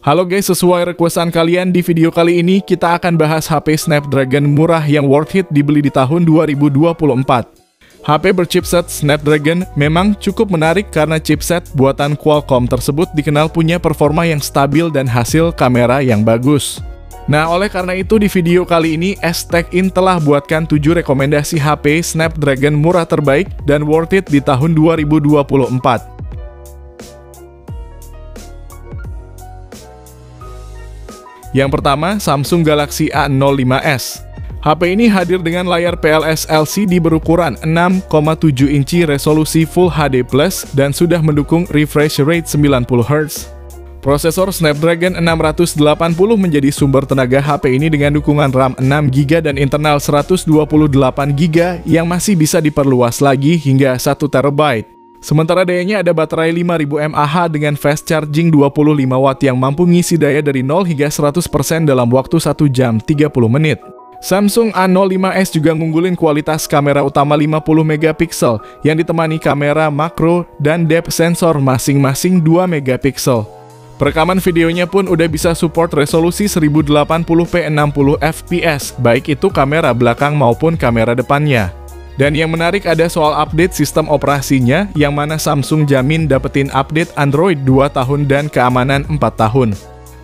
Halo guys, sesuai requestan kalian, di video kali ini kita akan bahas HP Snapdragon murah yang worth it dibeli di tahun 2024. HP berchipset Snapdragon memang cukup menarik karena chipset buatan Qualcomm tersebut dikenal punya performa yang stabil dan hasil kamera yang bagus. Nah, oleh karena itu di video kali ini S-Tech-In telah buatkan 7 rekomendasi HP Snapdragon murah terbaik dan worth it di tahun 2024. Yang pertama, Samsung Galaxy A05s. HP ini hadir dengan layar PLS LCD berukuran 6,7 inci resolusi Full HD+, dan sudah mendukung refresh rate 90Hz. Prosesor Snapdragon 680 menjadi sumber tenaga HP ini dengan dukungan RAM 6GB dan internal 128GB yang masih bisa diperluas lagi hingga 1TB. Sementara dayanya ada baterai 5000 mAh dengan fast charging 25W yang mampu mengisi daya dari 0 hingga 100% dalam waktu 1 jam 30 menit. Samsung A05s juga ngunggulin kualitas kamera utama 50MP yang ditemani kamera makro dan depth sensor masing-masing 2MP. Perekaman videonya pun udah bisa support resolusi 1080p 60fps, baik itu kamera belakang maupun kamera depannya. Dan yang menarik ada soal update sistem operasinya, yang mana Samsung jamin dapetin update Android 2 tahun dan keamanan 4 tahun.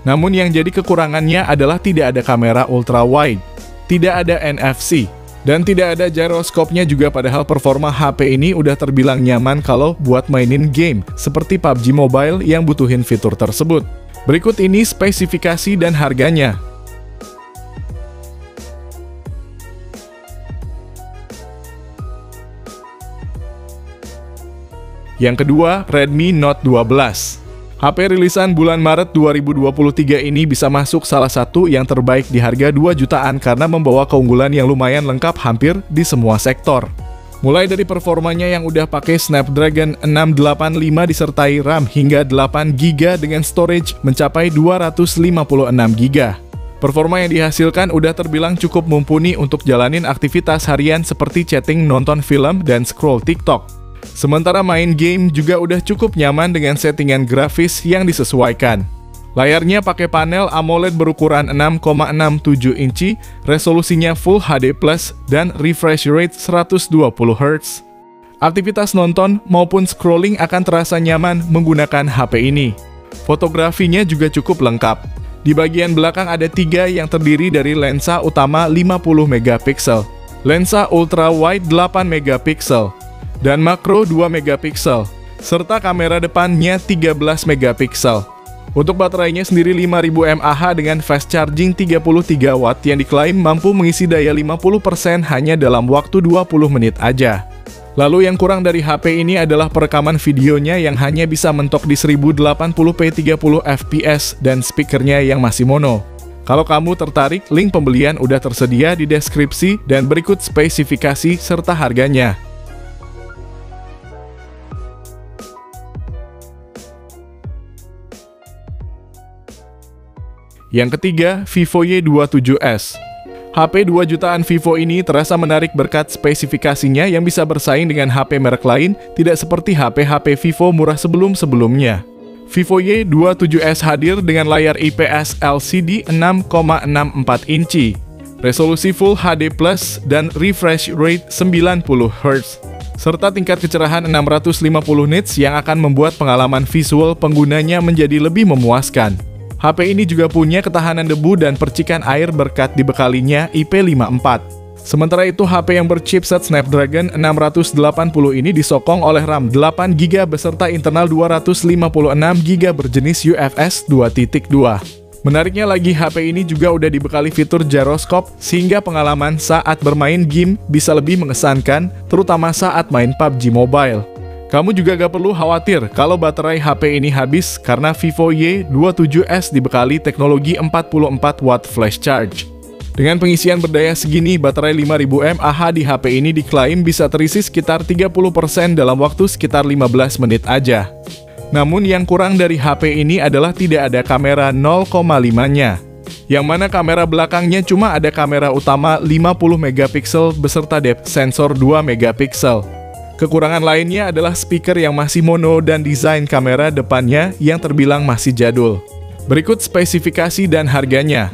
Namun yang jadi kekurangannya adalah tidak ada kamera ultra wide, tidak ada NFC, dan tidak ada gyroscope-nya juga, padahal performa HP ini udah terbilang nyaman kalau buat mainin game seperti PUBG Mobile yang butuhin fitur tersebut. Berikut ini spesifikasi dan harganya. Yang kedua, Redmi Note 12. HP rilisan bulan Maret 2023 ini bisa masuk salah satu yang terbaik di harga 2 jutaan karena membawa keunggulan yang lumayan lengkap hampir di semua sektor. Mulai dari performanya yang udah pakai Snapdragon 685 disertai RAM hingga 8GB dengan storage mencapai 256GB. Performa yang dihasilkan udah terbilang cukup mumpuni untuk jalanin aktivitas harian seperti chatting, nonton film, dan scroll TikTok. Sementara main game juga udah cukup nyaman dengan settingan grafis yang disesuaikan. Layarnya pakai panel AMOLED berukuran 6,67 inci, resolusinya Full HD+, dan refresh rate 120Hz. Aktivitas nonton maupun scrolling akan terasa nyaman menggunakan HP ini. Fotografinya juga cukup lengkap. Di bagian belakang ada 3 yang terdiri dari lensa utama 50MP, lensa ultra wide 8MP, dan makro 2MP, serta kamera depannya 13MP. Untuk baterainya sendiri 5000 mAh dengan fast charging 33W yang diklaim mampu mengisi daya 50% hanya dalam waktu 20 menit aja. Lalu yang kurang dari HP ini adalah perekaman videonya yang hanya bisa mentok di 1080p 30fps dan speakernya yang masih mono. Kalau kamu tertarik, link pembelian udah tersedia di deskripsi dan berikut spesifikasi serta harganya. Yang ketiga, Vivo Y27s. HP 2 jutaan Vivo ini terasa menarik berkat spesifikasinya yang bisa bersaing dengan HP merek lain, tidak seperti HP-HP Vivo murah sebelum-sebelumnya. Vivo Y27s hadir dengan layar IPS LCD 6,64 inci, resolusi Full HD+, dan refresh rate 90Hz, serta tingkat kecerahan 650 nits yang akan membuat pengalaman visual penggunanya menjadi lebih memuaskan. HP ini juga punya ketahanan debu dan percikan air berkat dibekalinya IP54. Sementara itu, HP yang berchipset Snapdragon 680 ini disokong oleh RAM 8GB beserta internal 256GB berjenis UFS 2.2. Menariknya lagi, HP ini juga udah dibekali fitur gyroscope sehingga pengalaman saat bermain game bisa lebih mengesankan, terutama saat main PUBG Mobile. Kamu juga gak perlu khawatir kalau baterai HP ini habis karena Vivo Y27s dibekali teknologi 44W flash charge. Dengan pengisian berdaya segini, baterai 5000 mAh di HP ini diklaim bisa terisi sekitar 30% dalam waktu sekitar 15 menit aja. Namun yang kurang dari HP ini adalah tidak ada kamera 0,5-nya. Yang mana kamera belakangnya cuma ada kamera utama 50MP beserta depth sensor 2MP. Kekurangan lainnya adalah speaker yang masih mono dan desain kamera depannya yang terbilang masih jadul. Berikut spesifikasi dan harganya.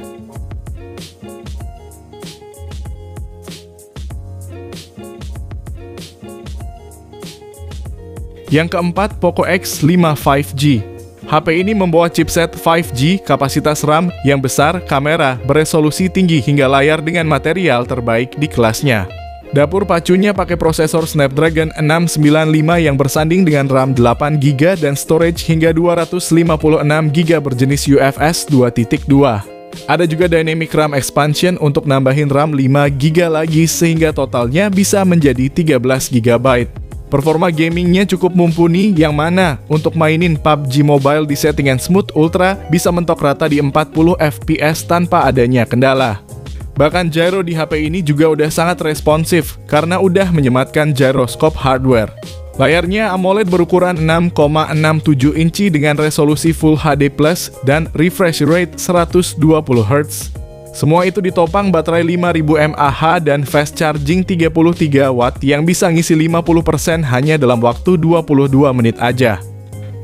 Yang keempat, Poco X5 5G. HP ini membawa chipset 5G, kapasitas RAM yang besar, kamera beresolusi tinggi hingga layar dengan material terbaik di kelasnya. Dapur pacunya pakai prosesor Snapdragon 695 yang bersanding dengan RAM 8GB dan storage hingga 256GB berjenis UFS 2.2. Ada juga Dynamic RAM Expansion untuk nambahin RAM 5GB lagi sehingga totalnya bisa menjadi 13GB. Performa gamingnya cukup mumpuni yang mana untuk mainin PUBG Mobile di settingan Smooth Ultra bisa mentok rata di 40 FPS tanpa adanya kendala. Bahkan gyro di HP ini juga udah sangat responsif karena udah menyematkan gyroscope hardware. Layarnya AMOLED berukuran 6,67 inci dengan resolusi Full HD+ dan refresh rate 120Hz. Semua itu ditopang baterai 5000 mAh dan fast charging 33 watt yang bisa ngisi 50% hanya dalam waktu 22 menit aja.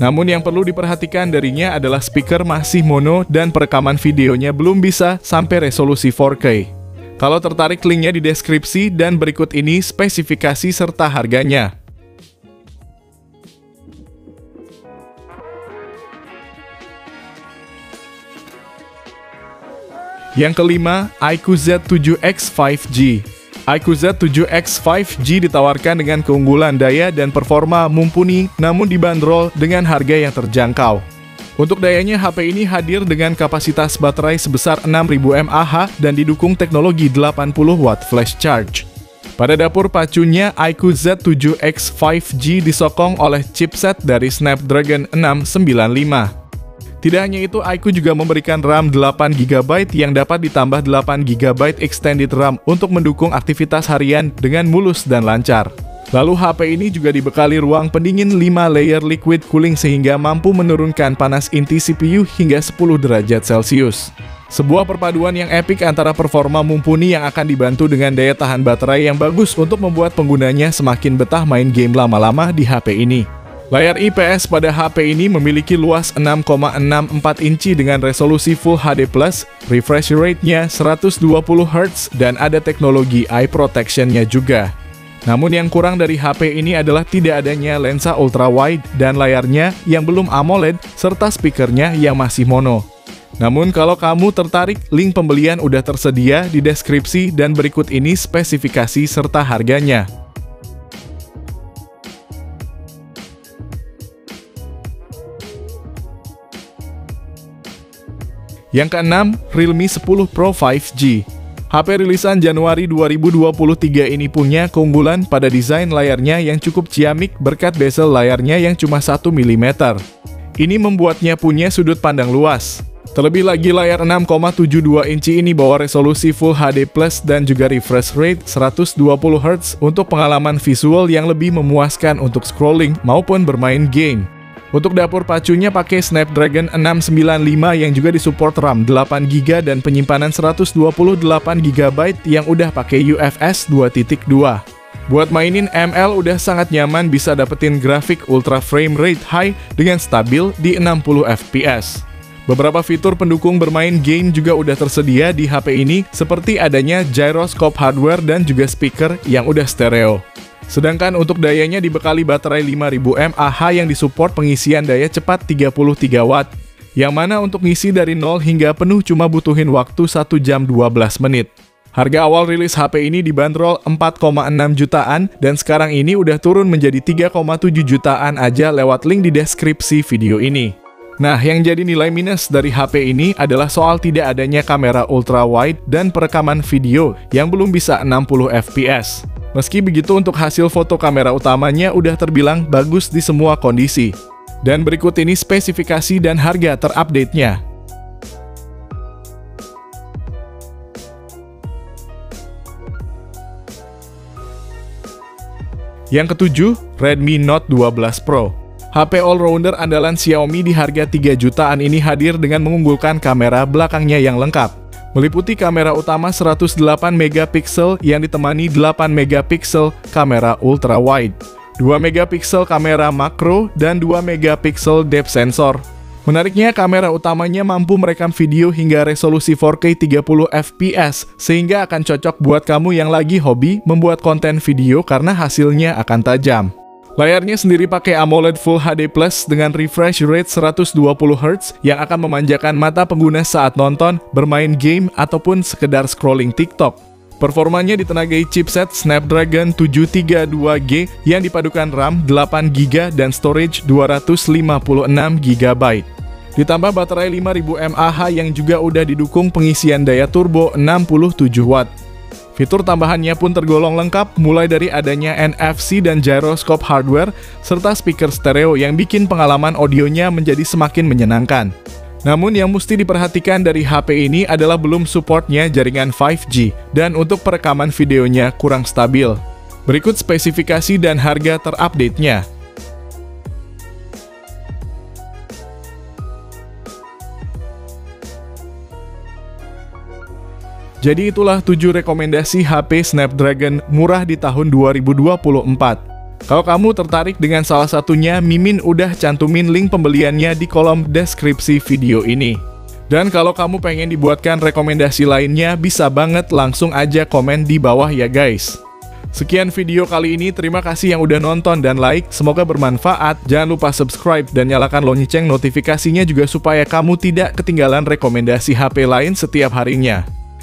Namun yang perlu diperhatikan darinya adalah speaker masih mono dan perekaman videonya belum bisa sampai resolusi 4K. Kalau tertarik, linknya di deskripsi dan berikut ini spesifikasi serta harganya. Yang kelima, iQOO Z7X 5G. iQOO Z7X 5G ditawarkan dengan keunggulan daya dan performa mumpuni namun dibanderol dengan harga yang terjangkau. Untuk dayanya, HP ini hadir dengan kapasitas baterai sebesar 6000 mAh dan didukung teknologi 80 watt flash charge. Pada dapur pacunya, iQOO Z7X 5G disokong oleh chipset dari Snapdragon 695. Tidak hanya itu, iQOO juga memberikan RAM 8GB yang dapat ditambah 8GB extended RAM untuk mendukung aktivitas harian dengan mulus dan lancar. Lalu HP ini juga dibekali ruang pendingin 5 layer liquid cooling sehingga mampu menurunkan panas inti CPU hingga 10 derajat Celcius. Sebuah perpaduan yang epik antara performa mumpuni yang akan dibantu dengan daya tahan baterai yang bagus untuk membuat penggunanya semakin betah main game lama-lama di HP ini. Layar IPS pada HP ini memiliki luas 6,64 inci dengan resolusi Full HD+, refresh rate-nya 120Hz, dan ada teknologi eye protection-nya juga. Namun yang kurang dari HP ini adalah tidak adanya lensa ultra-wide dan layarnya yang belum AMOLED, serta speakernya yang masih mono. Namun kalau kamu tertarik, link pembelian udah tersedia di deskripsi dan berikut ini spesifikasi serta harganya. Yang keenam, Realme 10 Pro 5G. HP rilisan Januari 2023 ini punya keunggulan pada desain layarnya yang cukup ciamik berkat bezel layarnya yang cuma 1 mm. Ini membuatnya punya sudut pandang luas. Terlebih lagi layar 6,72 inci ini bawa resolusi Full HD+ dan juga refresh rate 120Hz untuk pengalaman visual yang lebih memuaskan untuk scrolling maupun bermain game. Untuk dapur pacunya pakai Snapdragon 695 yang juga disupport RAM 8GB dan penyimpanan 128GB yang udah pakai UFS 2.2. Buat mainin ML udah sangat nyaman, bisa dapetin grafik ultra frame rate high dengan stabil di 60 FPS. Beberapa fitur pendukung bermain game juga udah tersedia di HP ini seperti adanya gyroscope hardware dan juga speaker yang udah stereo. Sedangkan untuk dayanya dibekali baterai 5000 mAh yang disupport pengisian daya cepat 33 watt, yang mana untuk ngisi dari 0 hingga penuh cuma butuhin waktu 1 jam 12 menit. Harga awal rilis HP ini dibanderol 4,6 jutaan dan sekarang ini udah turun menjadi 3,7 jutaan aja lewat link di deskripsi video ini. Nah, yang jadi nilai minus dari HP ini adalah soal tidak adanya kamera ultra wide dan perekaman video yang belum bisa 60 fps. Meski begitu, untuk hasil foto kamera utamanya udah terbilang bagus di semua kondisi. Dan berikut ini spesifikasi dan harga terupdate-nya. Yang ketujuh, Redmi Note 12 Pro. HP all-rounder andalan Xiaomi di harga 3 jutaan ini hadir dengan mengunggulkan kamera belakangnya yang lengkap. Meliputi kamera utama 108 MP yang ditemani 8 MP kamera ultra wide, 2 MP kamera makro, dan 2 MP depth sensor. Menariknya, kamera utamanya mampu merekam video hingga resolusi 4K 30 fps, sehingga akan cocok buat kamu yang lagi hobi membuat konten video karena hasilnya akan tajam. Layarnya sendiri pakai AMOLED Full HD Plus dengan refresh rate 120Hz yang akan memanjakan mata pengguna saat nonton, bermain game, ataupun sekedar scrolling TikTok. Performanya ditenagai chipset Snapdragon 732G yang dipadukan RAM 8GB dan storage 256GB. Ditambah baterai 5000 mAh yang juga udah didukung pengisian daya turbo 67 Watt. Fitur tambahannya pun tergolong lengkap, mulai dari adanya NFC dan gyroscope hardware, serta speaker stereo yang bikin pengalaman audionya menjadi semakin menyenangkan. Namun yang mesti diperhatikan dari HP ini adalah belum supportnya jaringan 5G, dan untuk perekaman videonya kurang stabil. Berikut spesifikasi dan harga terupdate-nya. Jadi itulah 7 rekomendasi HP Snapdragon murah di tahun 2024. Kalau kamu tertarik dengan salah satunya, Mimin udah cantumin link pembeliannya di kolom deskripsi video ini. Dan kalau kamu pengen dibuatkan rekomendasi lainnya, bisa banget langsung aja komen di bawah ya guys. Sekian video kali ini, terima kasih yang udah nonton dan like, semoga bermanfaat. Jangan lupa subscribe dan nyalakan lonceng notifikasinya juga supaya kamu tidak ketinggalan rekomendasi HP lain setiap harinya.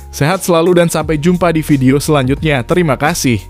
Sehat selalu dan sampai jumpa di video selanjutnya. Terima kasih.